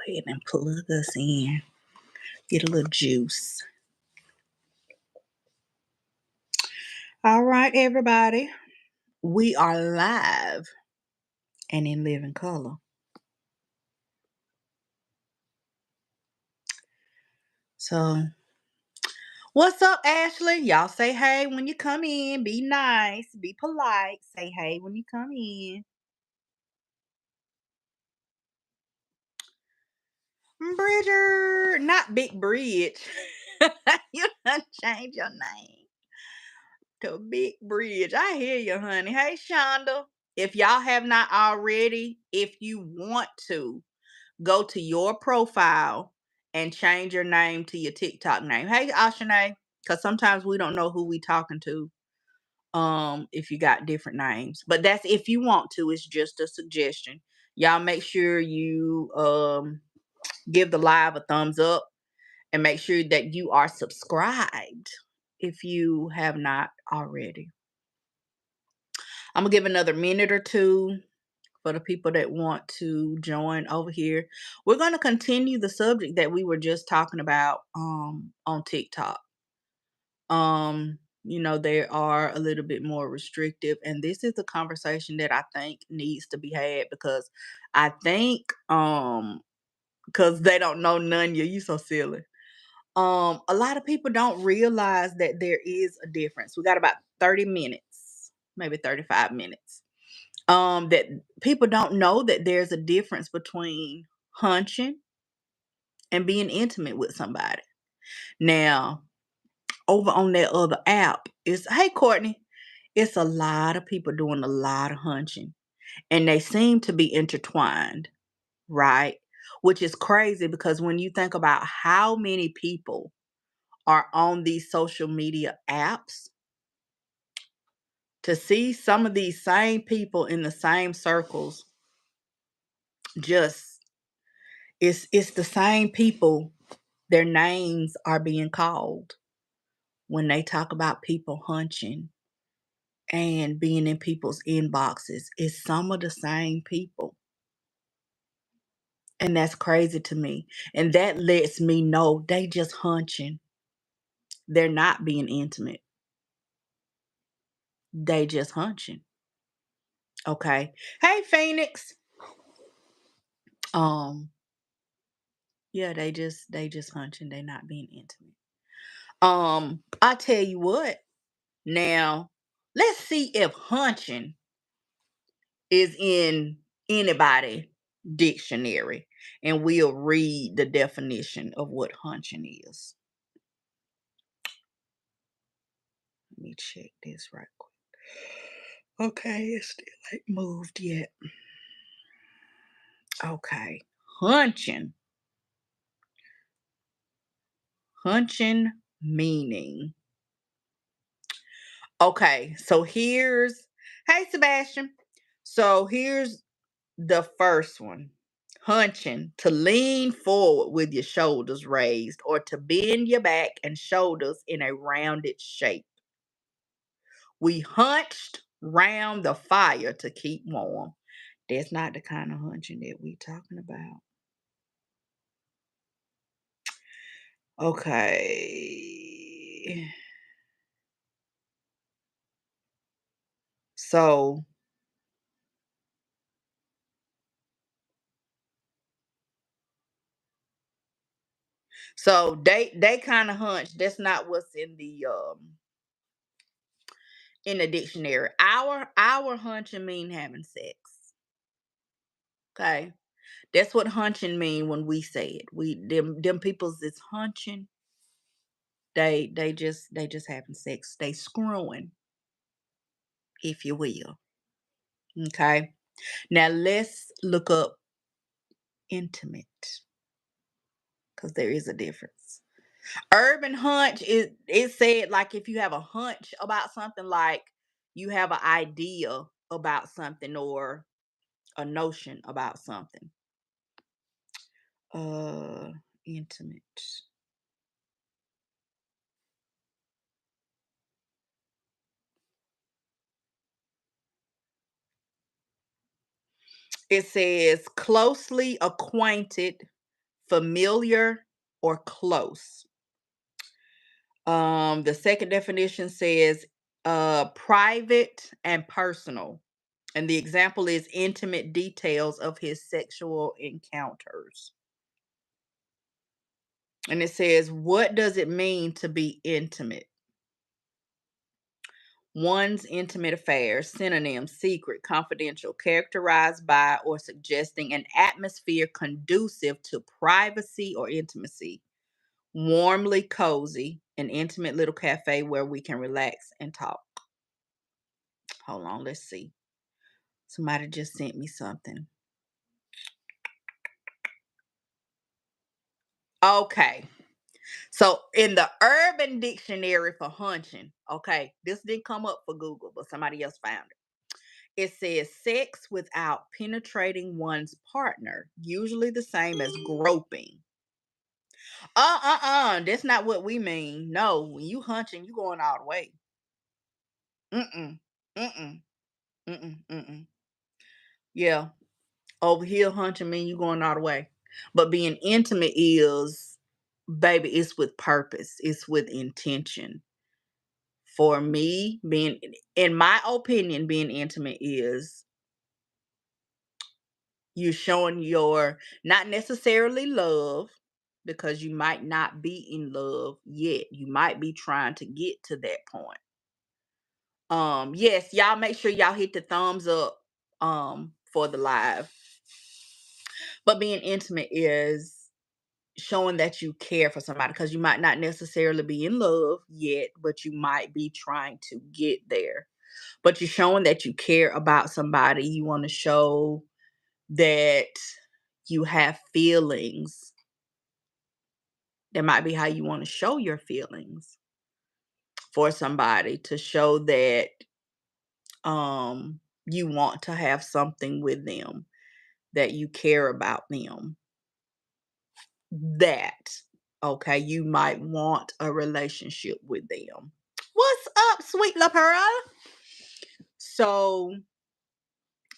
ahead and plug us in. Get a little juice. All right, everybody. We are live and in living color. So, what's up, Ashley? Y'all say hey when you come in. Be nice. Be polite. Say hey when you come in. Bridger, not Big Bridge. You done change your name to Big Bridge. I hear you, honey. Hey, Shonda. If y'all have not already, if you want to, go to your profile and change your name to your TikTok name. Hey, Ashanae, because sometimes we don't know who we talking to. If you got different names, but that's if you want to. It's just a suggestion. Y'all make sure you give the live a thumbs up and make sure that you are subscribed if you have not already. I'm gonna give another minute or two for the people that want to join over here. We're going to continue the subject that we were just talking about on TikTok. They are a little bit more restrictive, and this is a conversation that I think needs to be had because I think because they don't know none you so silly. A lot of people don't realize that there is a difference. We got about 30 minutes, maybe 35 minutes. That people don't know that there's a difference between hunching and being intimate with somebody. Now, over on that other app, it's hey Courtney, it's a lot of people doing a lot of hunching, and they seem to be intertwined, right? Which is crazy because when you think about how many people are on these social media apps, to see some of these same people in the same circles, just it's the same people, their names are being called when they talk about people hunching and being in people's inboxes. It's some of the same people. And that's crazy to me. And that lets me know they just hunching. They're not being intimate. They just hunching. Okay. Hey Phoenix. Um, yeah, they just hunching. They're not being intimate. I tell you what, now let's see if hunching is in anybody dictionary, and we'll read the definition of what hunching is. Let me check this right quick. Okay, it's still ain't moved yet. Okay. Hunching. Hunching meaning. Okay, so here's hey Sebastian. So here's the first one. Hunching, to lean forward with your shoulders raised or to bend your back and shoulders in a rounded shape. We hunched round the fire to keep warm. That's not the kind of hunching that we talking about. Okay. So they kind of hunch. That's not what's in the dictionary. Our hunching mean having sex. Okay. That's what hunching mean when we say it. Them people's is hunching. They just having sex. They screwing, if you will. Okay. Now let's look up intimate because there is a difference. Urban hunch is it said like if you have a hunch about something, like you have an idea about something or a notion about something. Uh Intimate. It says closely acquainted familiar, or close. The second definition says private and personal. And the example is intimate details of his sexual encounters. And it says, what does it mean to be intimate? One's intimate affairs, synonym, secret, confidential, characterized by or suggesting an atmosphere conducive to privacy or intimacy. Warmly cozy, an intimate little cafe where we can relax and talk. Hold on, let's see. Somebody just sent me something. Okay. So in the Urban Dictionary for hunching, okay, this didn't come up for Google, but somebody else found it. It says sex without penetrating one's partner, usually the same as groping. That's not what we mean. No, when you hunching, you going all the way. Mm-mm. Mm-mm. Mm-mm. Mm-mm. Yeah. Over here hunching mean you going all the way. But being intimate is, baby, it's with purpose. It's with intention. For me, being, in my opinion, being intimate is you showing your, not necessarily love, because you might not be in love yet. You might be trying to get to that point. Yes, y'all make sure y'all hit the thumbs up for the live. But being intimate is showing that you care for somebody, because you might not necessarily be in love yet, but you might be trying to get there. But you're showing that you care about somebody. You want to show that you have feelings. That might be how you want to show your feelings for somebody, to show that you want to have something with them, that you care about them. That, okay, you might want a relationship with them. What's up, sweet La Pearl? So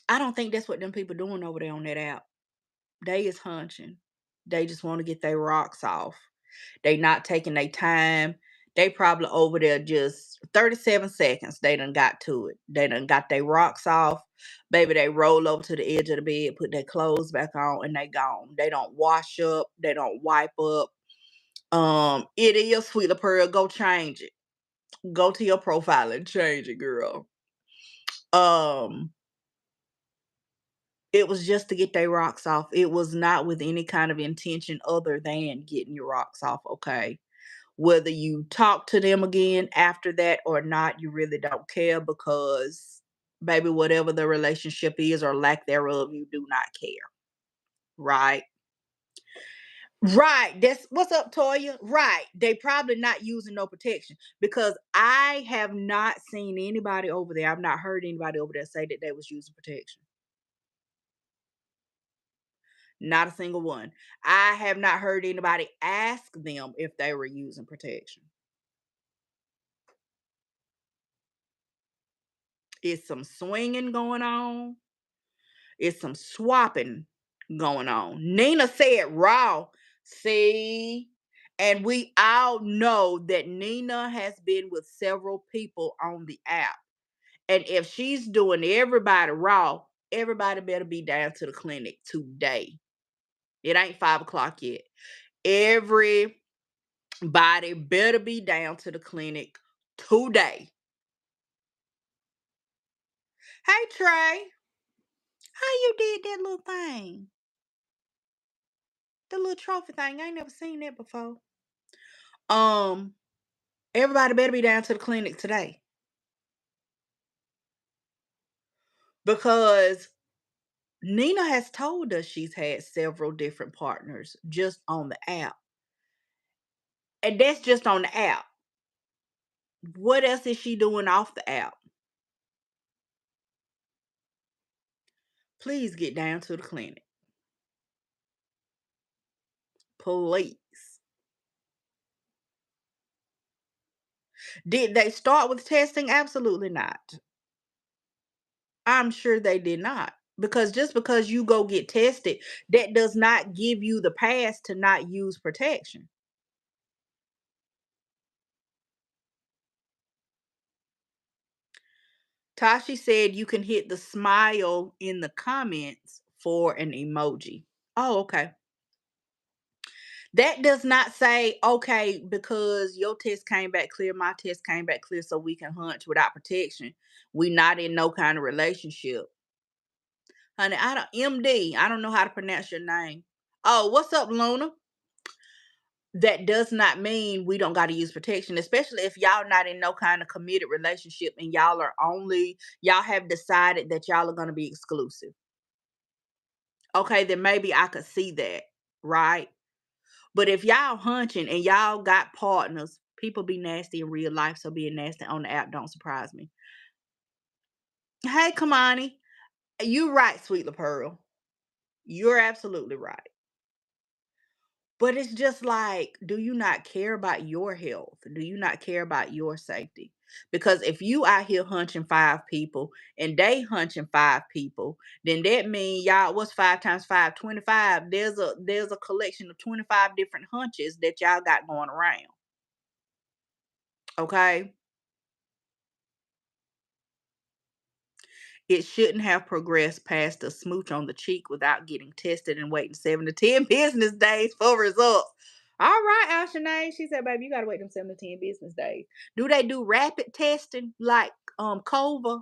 I don't think that's what them people doing over there on that app. They is hunching. They just want to get their rocks off. They not taking their time. They probably over there just 37 seconds. They done got to it. They done got their rocks off. Baby, they roll over to the edge of the bed, put their clothes back on, and they gone. They don't wash up. They don't wipe up. It is sweet La Pearl. Go change it. Go to your profile and change it, girl. Um, it was just to get their rocks off. It was not with any kind of intention other than getting your rocks off, okay? Whether you talk to them again after that or not, you really don't care, because, baby, whatever the relationship is or lack thereof, you do not care. Right? Right. That's what's up, Toya. Right. They probably not using no protection, because I have not seen anybody over there. I've not heard anybody over there say that they was using protection. Not a single one. I have not heard anybody ask them if they were using protection. It's some swinging going on. It's some swapping going on. Nina said raw. See? And we all know that Nina has been with several people on the app. And if she's doing everybody raw, everybody better be down to the clinic today. It ain't 5 o'clock yet. Everybody better be down to the clinic today. Hey Trey, how you did that little thing? The little trophy thing. I ain't never seen that before. Um, everybody better be down to the clinic today, because Nina has told us she's had several different partners just on the app. And that's just on the app. What else is she doing off the app? Please get down to the clinic. Please. Did they start with testing? Absolutely not. I'm sure they did not. Because just because you go get tested, that does not give you the pass to not use protection. Tashi said you can hit the smile in the comments for an emoji. Oh, okay. That does not say, okay, because your test came back clear, my test came back clear, so we can hunt without protection. We not in no kind of relationship. Honey, I don't MD. I don't know how to pronounce your name. Oh, what's up, Luna? That does not mean we don't got to use protection, especially if y'all not in no kind of committed relationship and y'all have decided that y'all are going to be exclusive. Okay, then maybe I could see that, right? But if y'all hunching and y'all got partners, people be nasty in real life, so being nasty on the app don't surprise me. Hey, Kamani, you right, Sweet La Pearl. You're absolutely right. But it's just like, do you not care about your health? Do you not care about your safety? Because if you out here hunching 5 people and they hunching 5 people, then that means y'all, what's 5 times 5? 25. There's a collection of 25 different hunches that y'all got going around. Okay. It shouldn't have progressed past a smooch on the cheek without getting tested and waiting 7 to 10 business days for results. All right, Ashanae. She said, baby, you gotta wait them 7 to 10 business days. Do they do rapid testing like COVA?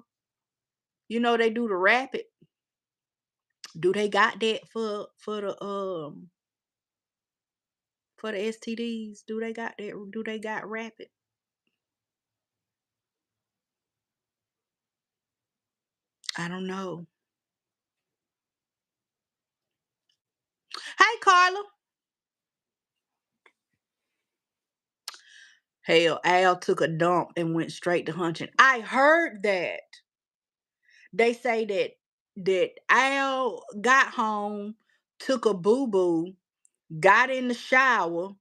You know they do the rapid. Do they got that for the STDs? Do they got that? Do they got rapid? I don't know. Hey, Carla. Hell, Al took a dump and went straight to hunching. I heard that. They say that Al got home, took a boo boo, got in the shower,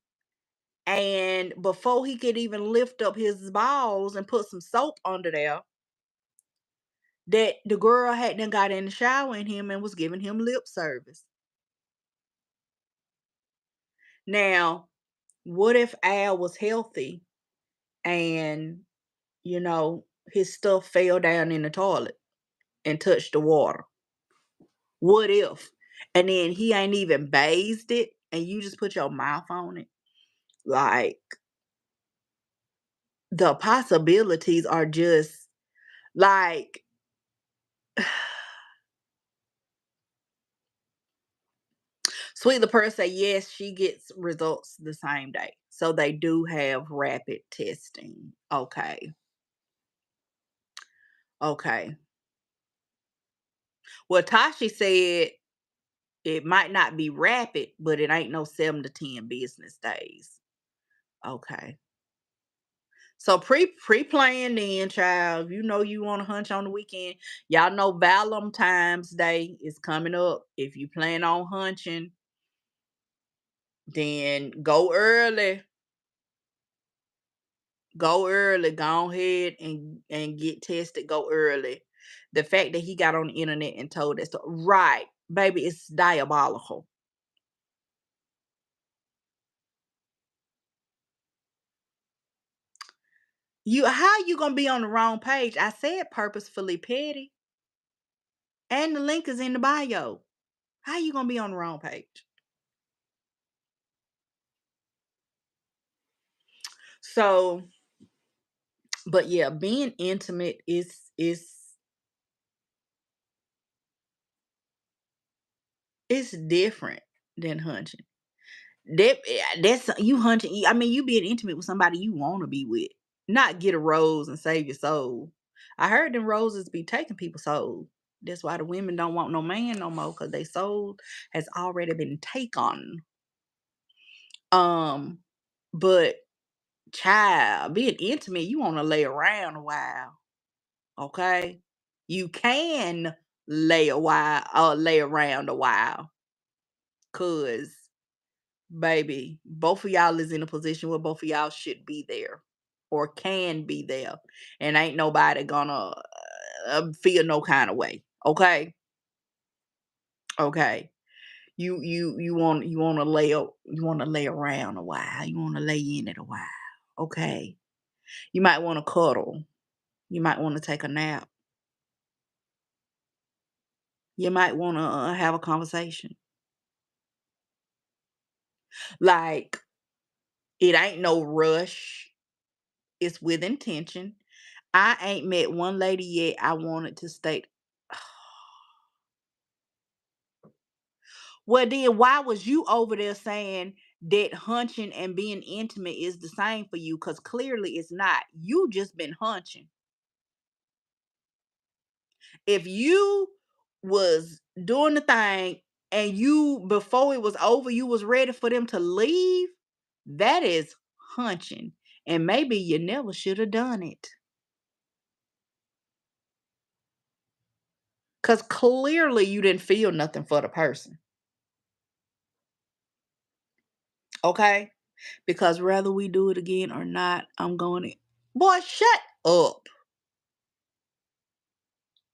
and before he could even lift up his balls and put some soap under there, that the girl had then got in the shower in him and was giving him lip service. Now, what if Al was healthy and his stuff fell down in the toilet and touched the water? What if? And then he ain't even bathed it and you just put your mouth on it. Like, the possibilities are just like Sweet LaPearl say yes, she gets results the same day. So they do have rapid testing. Okay. Okay. Well, Tashi said it might not be rapid, but it ain't no 7 to 10 business days. Okay. So pre-planned then, child. You know you want to hunch on the weekend. Y'all know Valentine's Day is coming up. If you plan on hunching, then go early. Go early. Go ahead and get tested. Go early. The fact that he got on the internet and told us, right, baby, it's diabolical. How you gonna be on the wrong page? I said purposefully petty, and the link is in the bio. How you gonna be on the wrong page? So, but yeah, being intimate is it's different than hunching. That's you hunching. I mean, you being intimate with somebody you want to be with, not get a rose and save your soul. I heard them roses be taking people's soul. That's why the women don't want no man no more because they soul has already been taken. Um, but child, being intimate, you want to lay around a while, okay? You can lay around a while, cause baby, both of y'all is in a position where both of y'all should be there or can be there, and ain't nobody gonna feel no kind of way, okay? Okay. You want to lay around a while. You want to lay in it a while. Okay. You might want to cuddle. You might want to take a nap. You might want to have a conversation. Like, it ain't no rush. It's with intention. I ain't met one lady yet I wanted to stay. Well, then why was you over there saying that hunching and being intimate is the same for you? Because clearly it's not. You just been hunching. If you was doing the thing and you before it was over, you was ready for them to leave, that is hunching. And maybe you never should have done it. Because clearly you didn't feel nothing for the person. Okay? Because whether we do it again or not, I'm going to. Boy, shut up.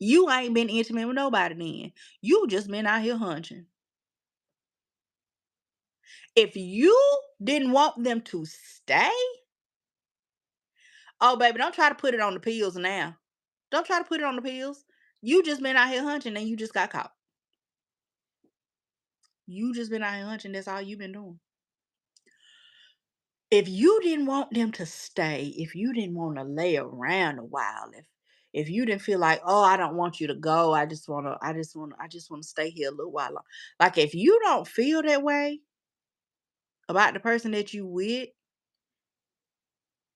You ain't been intimate with nobody then. You just been out here hunching. If you didn't want them to stay, oh baby, don't try to put it on the pills now. Don't try to put it on the pills. You just been out here hunching and you just got caught. You just been out here hunching. That's all you been doing. If you didn't want them to stay, if you didn't want to lay around a while, if you didn't feel like, oh, I don't want you to go, I just wanna stay here a little while. Like if you don't feel that way about the person that you with,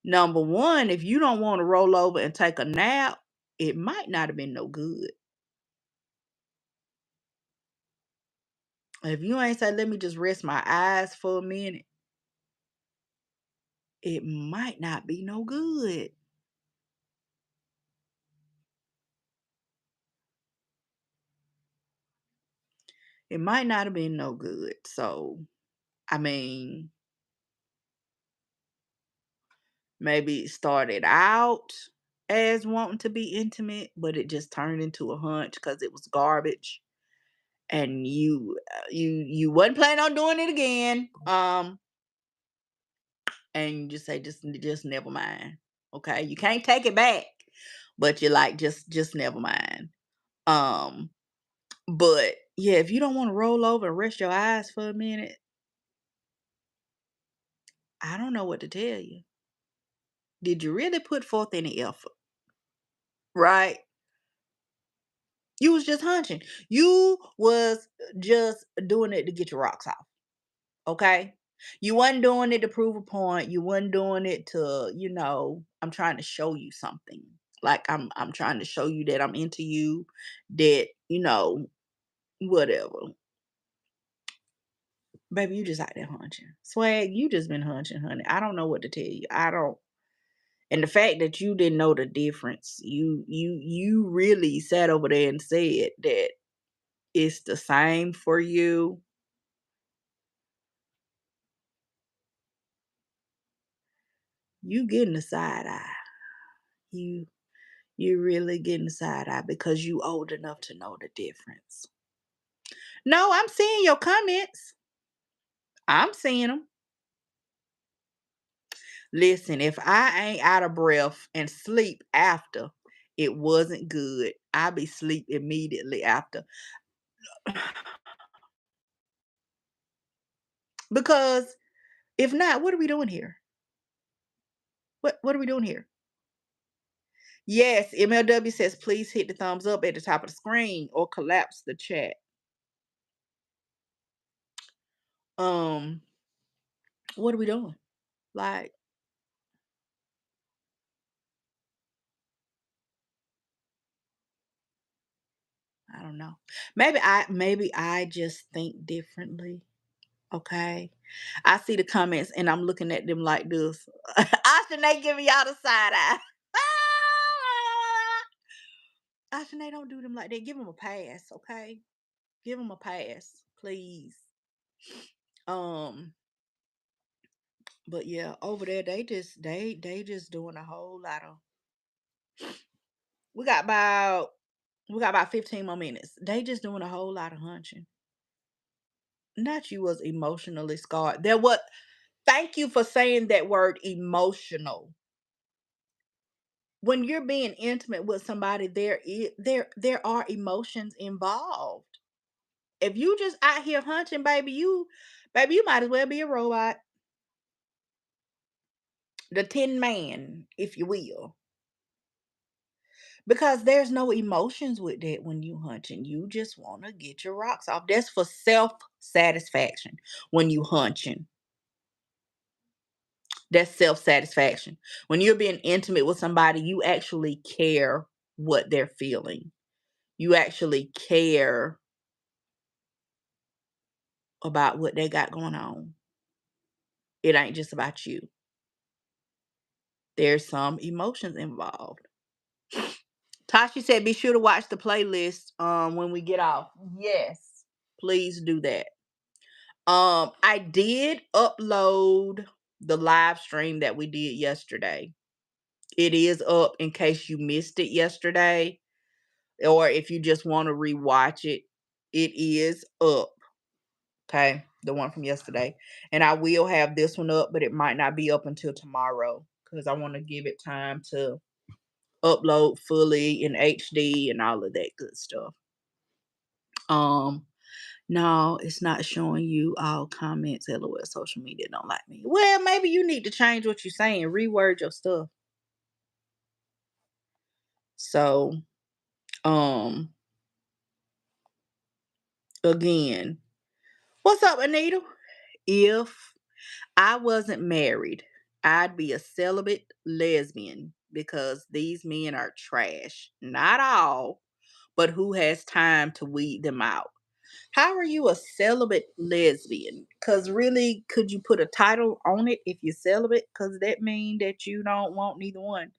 number one, if you don't want to roll over and take a nap, it might not have been no good. If you ain't say, let me just rest my eyes for a minute, it might not be no good. It might not have been no good. So, I mean, maybe it started out as wanting to be intimate, but it just turned into a hunch because it was garbage, and you wasn't planning on doing it again. And you just say just never mind. Okay, you can't take it back, but you're like just never mind. Um, but yeah, if you don't want to roll over and rest your eyes for a minute, I don't know what to tell you. Did you really put forth any effort? Right? You was just hunching. You was just doing it to get your rocks off. Okay? You wasn't doing it to prove a point. You wasn't doing it to, I'm trying to show you something. Like I'm trying to show you that I'm into you, that, whatever. Baby, you just out there hunching. Swag, you just been hunching, honey. I don't know what to tell you. I don't. And the fact that you didn't know the difference, you really sat over there and said that it's the same for you. You getting a side eye. You you really getting a side eye because you old enough to know the difference. No, I'm seeing your comments. I'm seeing them. Listen, if I ain't out of breath and sleep after, it wasn't good. I be sleep immediately after. Because if not, what are we doing here? What are we doing here? Yes, MLW says please hit the thumbs up at the top of the screen or collapse the chat. Um, what are we doing? Like, I don't know. Maybe I just think differently. Okay. I see the comments and I'm looking at them like this. Ashanae giving y'all the side eye. Ashanae, don't do them like that. Give them a pass, okay? Give them a pass, please. Um, but yeah, over there they just doing a whole lot of. We got about we got about 15 more minutes. They just doing a whole lot of hunching. Not you was emotionally scarred. There what Thank you for saying that word emotional. When you're being intimate with somebody, there are emotions involved. If you just out here hunching, baby, you might as well be a robot. The Tin Man, if you will. Because there's no emotions with that when you hunching. You just want to get your rocks off. That's for self satisfaction when you hunching. That's self satisfaction. When you're being intimate with somebody, you actually care what they're feeling. You actually care about what they got going on. It ain't just about you. There's some emotions involved. Tashi said, "Be sure to watch the playlist when we get off." Yes, please do that. I did upload the live stream that we did yesterday. It is up in case you missed it yesterday, or if you just want to rewatch it. It is up. Okay, the one from yesterday, and I will have this one up, but it might not be up until tomorrow because I want to give it time to upload fully in HD and all of that good stuff. Um, no, it's not showing you all comments. LOL, social media don't like me. Well, maybe you need to change what you're saying, reword your stuff. So, um, again, what's up, Anita? If I wasn't married, I'd be a celibate lesbian because these men are trash. Not all, but who has time to weed them out? How are you a celibate lesbian? Because really, could you put a title on it if you're celibate? Because that means that you don't want neither one.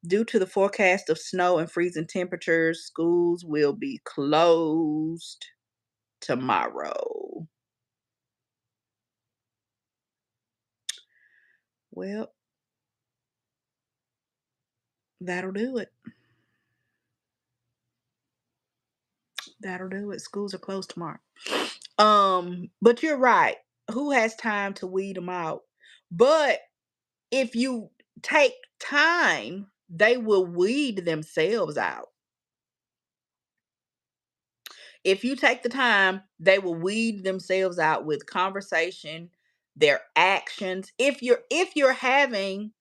Due to the forecast of snow and freezing temperatures, schools will be closed tomorrow. Well, that'll do it. That'll do it. Schools are closed tomorrow. But you're right. Who has time to weed them out? But if you take time, they will weed themselves out. If you take the time, they will weed themselves out with conversation, their actions. If you're having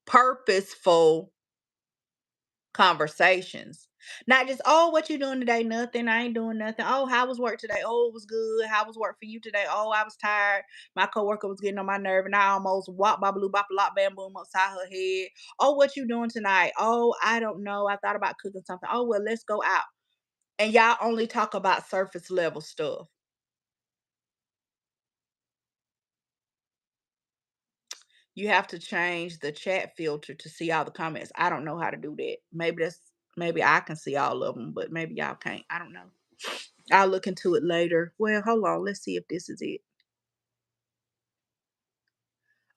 purposeful conversations. Not just, oh, what you doing today? Nothing. I ain't doing nothing. Oh, how was work today? Oh, it was good. How was work for you today? Oh, I was tired. My coworker was getting on my nerve and I almost wop babaloo bop lop bam boom upside her head. Oh, what you doing tonight? Oh, I don't know. I thought about cooking something. Oh, well, let's go out. And y'all only talk about surface level stuff. You have to change the chat filter to see all the comments. I don't know how to do that. Maybe I can see all of them, but maybe y'all can't. I don't know. I'll look into it later. Well, hold on. Let's see if this is it.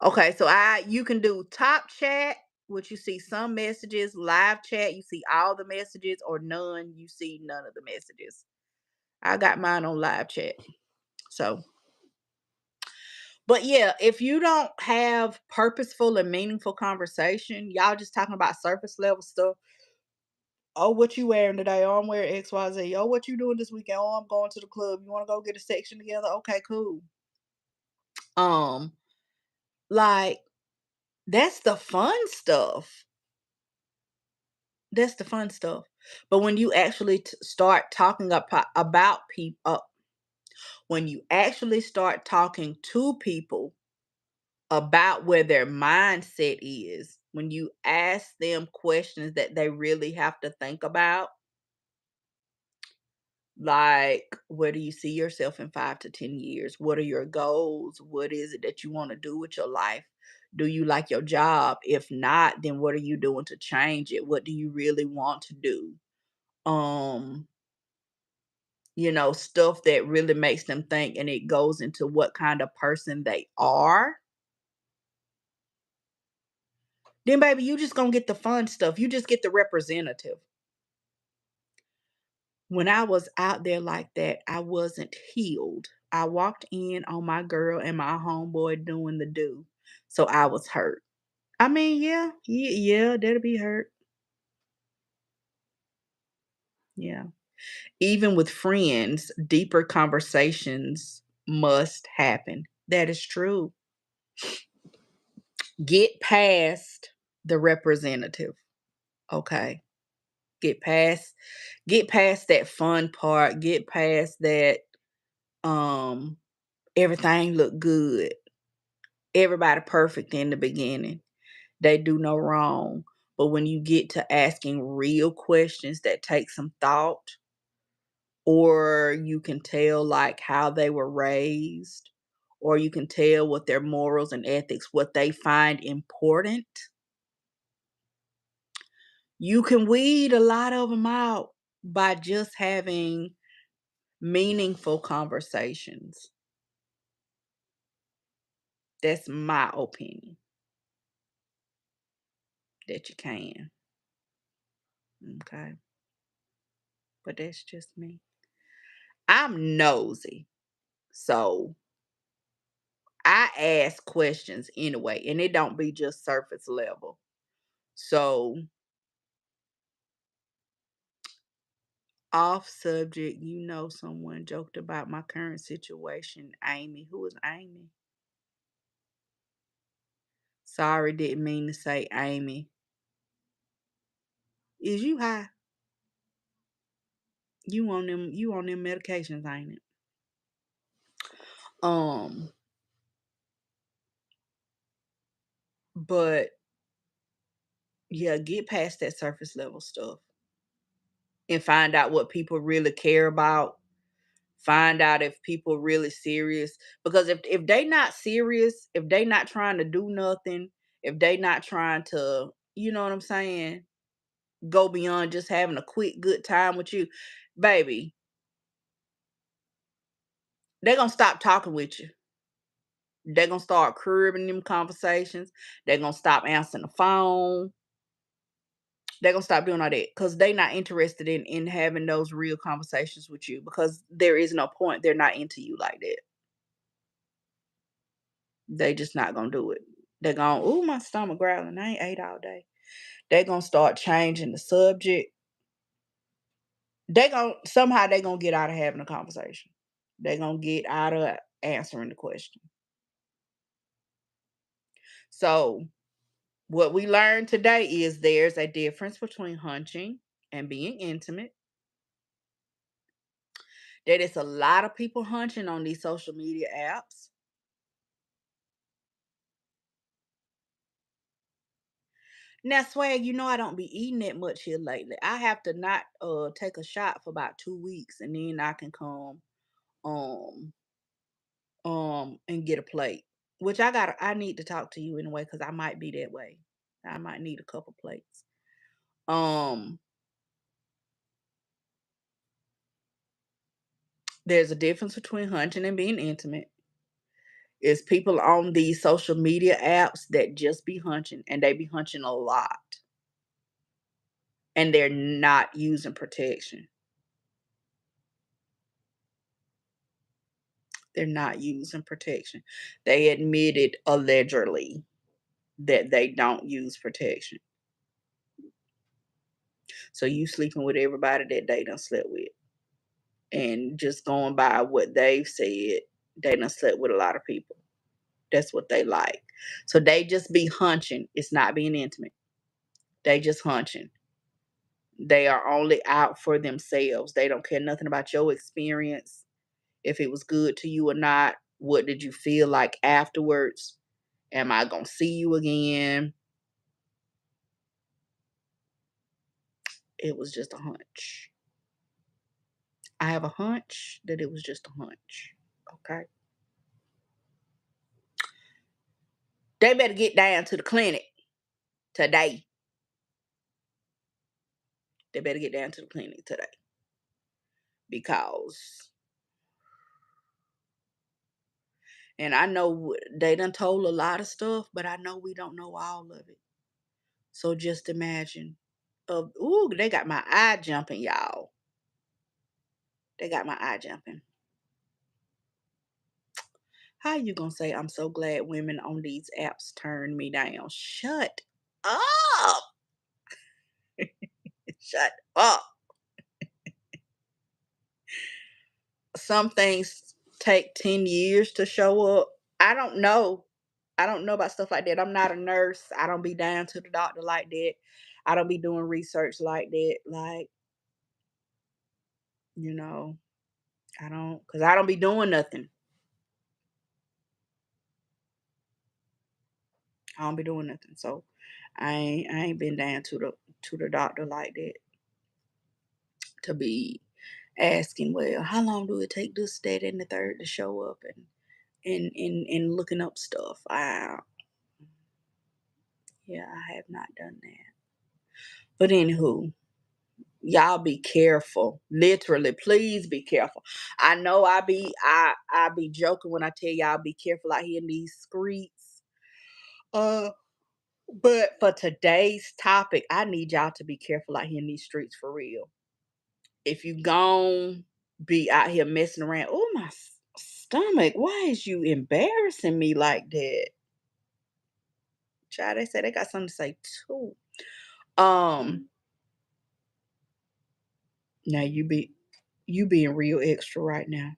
Okay, so I you can do top chat, which you see some messages, live chat, you see all the messages, or none, you see none of the messages. I got mine on live chat. So, but yeah, if you don't have purposeful and meaningful conversation, y'all just talking about surface level stuff. Oh, what you wearing today? Oh, I'm wearing XYZ. Oh, what you doing this weekend? Oh, I'm going to the club. You want to go get a section together? Okay, cool. Um, like that's the fun stuff. That's the fun stuff. But when you actually start talking about people, when you actually start talking to people about where their mindset is, when you ask them questions that they really have to think about, like, where do you see yourself in 5 to 10 years? What are your goals? What is it that you want to do with your life? Do you like your job? If not, then what are you doing to change it? What do you really want to do? Um, stuff that really makes them think, and it goes into what kind of person they are. Then baby, you just gonna get the fun stuff. You just get the representative. When I was out there like that, I wasn't healed. I walked in on my girl and my homeboy doing the do. So I was hurt. I mean, yeah, yeah, that'll be hurt. Yeah. Even with friends, deeper conversations must happen. That is true. Get past the representative. Okay. Get past get past that fun part. Get past that um everything look good. Everybody perfect in the beginning. They do no wrong. But when you get to asking real questions that take some thought, or you can tell like how they were raised, or you can tell what their morals and ethics, what they find important, you can weed a lot of them out by just having meaningful conversations. That's my opinion that you can. Okay. But that's just me. I'm nosy. So I ask questions anyway, and it don't be just surface level. So off subject, someone joked about my current situation, Amy. Who is Amy? Sorry, didn't mean to say Amy. Is you high? You on them medications, ain't it? Um, but yeah, get past that surface level stuff and find out what people really care about. Find out if people really serious. Because if they not serious, if they not trying to do nothing, if they not trying to, you know what I'm saying, go beyond just having a quick good time with you, baby, they gonna stop talking with you. They gonna start curbing them conversations. They gonna stop answering the phone. They gonna stop doing all that because they not interested in having those real conversations with you because there is no point. They're not into you like that. They just not gonna do it. They're gonna, ooh, my stomach growling. I ain't ate all day. They gonna start changing the subject. They gonna get out of having a conversation. They gonna get out of answering the question. So what we learned today is there's a difference between hunching and being intimate. That is a lot of people hunching on these social media apps. Now, swag, I don't be eating that much here lately. I have to not take a shot for about 2 weeks, and then I can come um and get a plate. Which I need to talk to you anyway, because I might be that way. I might need a couple plates. Um, there's a difference between hunching and being intimate. It's people on these social media apps that just be hunching, and they be hunching a lot, and they're not using protection. They're not using protection. They admitted allegedly that they don't use protection. So you sleeping with everybody that they done slept with. And just going by what they've said, they done slept with a lot of people. That's what they like. So they just be hunching. It's not being intimate. They just hunching. They are only out for themselves. They don't care nothing about your experience, if it was good to you or not. What did you feel like afterwards? Am I going to see you again? It was just a hunch. I have a hunch that it was just a hunch. Okay. They better get down to the clinic today. They better get down to the clinic today because, and I know they done told a lot of stuff, but I know we don't know all of it. So just imagine. Ooh, they got my eye jumping, y'all. They got my eye jumping. How you gonna say I'm so glad women on these apps turn me down? Shut up. Shut up. Some things take 10 years to show up. I don't know. I don't know about stuff like that. I'm not a nurse. I don't be down to the doctor like that. I don't be doing research like that. Like, you know, cause I don't be doing nothing. I don't be doing nothing. So I ain't been down to the doctor like that to be asking, well, how long do it take this, that, and the third to show up and looking up stuff. Yeah, I have not done that. But anywho, y'all be careful. Literally, please be careful. I know I be joking when I tell y'all be careful out here in these streets. Uh but for today's topic, I need y'all to be careful out here in these streets for real. If you gon' be out here messing around, oh my stomach, why is you embarrassing me like that? Child, they say they got something to say too. Um, Now you being real extra right now.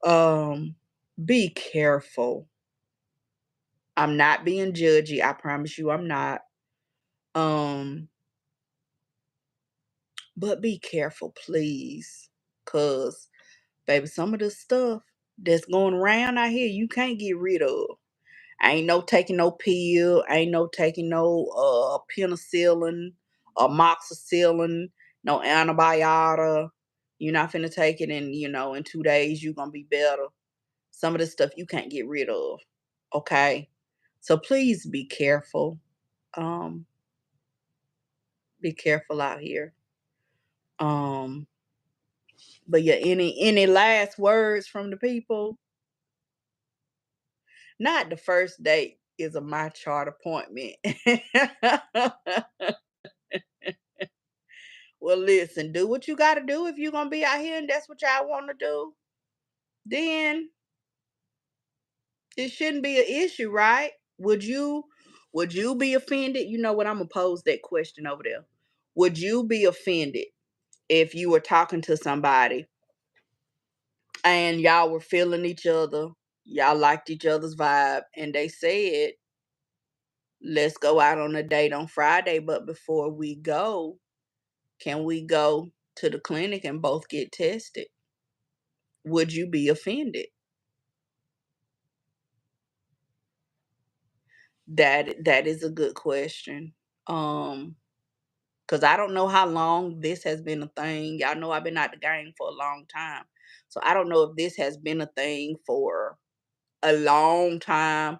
Um, be careful. I'm not being judgy. I promise you I'm not. Um, but be careful, please. Cause baby, some of the stuff that's going around out here, you can't get rid of. Ain't no taking no pill, ain't no taking no penicillin, amoxicillin, no antibiotic. You're not finna take it and in 2 days you're gonna be better. Some of the stuff you can't get rid of. Okay. So please be careful. Um, be careful out here. Um, but yeah, any last words from the people? Not the first date is a my chart appointment. Well, listen, do what you got to do if you're going to be out here and that's what y'all want to do. Then it shouldn't be an issue, right? Would you be offended? You know what? I'm gonna pose that question over there. Would you be offended if you were talking to somebody and y'all were feeling each other, y'all liked each other's vibe, and they said, "Let's go out on a date on Friday, but before we go, can we go to the clinic and both get tested?" Would you be offended? That is a good question. Cause I don't know how long this has been a thing. Y'all know I've been out the game for a long time. So I don't know if this has been a thing for a long time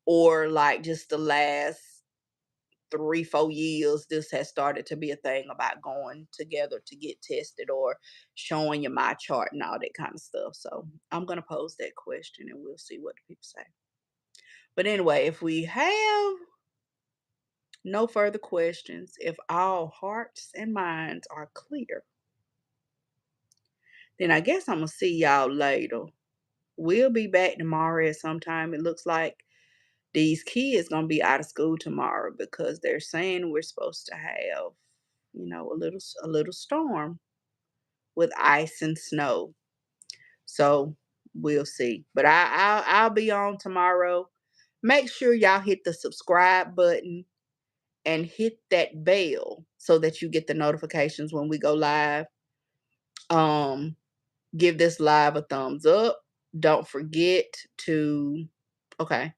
or like just the last 3, 4 years. This has started to be a thing about going together to get tested or showing you my chart and all that kind of stuff. So I'm gonna pose that question and we'll see what the people say. But anyway, if we have no further questions, if all hearts and minds are clear, then I guess I'm gonna see y'all later. We'll be back tomorrow at some time. It looks like these kids gonna be out of school tomorrow because they're saying we're supposed to have, a little storm with ice and snow. So we'll see. But I'll be on tomorrow. Make sure y'all hit the subscribe button and hit that bell so that you get the notifications when we go live. Um, Give this live a thumbs up. Don't forget to okay.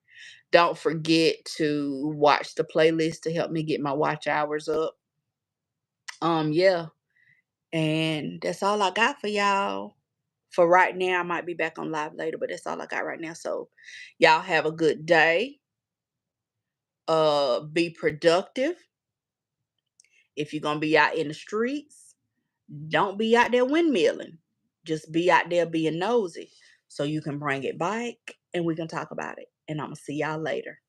Don't forget to watch the playlist to help me get my watch hours up. Yeah. And that's all I got for y'all. For right now, I might be back on live later, but that's all I got right now. So y'all have a good day. Be productive. If you're gonna be out in the streets, don't be out there windmilling. Just be out there being nosy so you can bring it back and we can talk about it. And I'm going to see y'all later.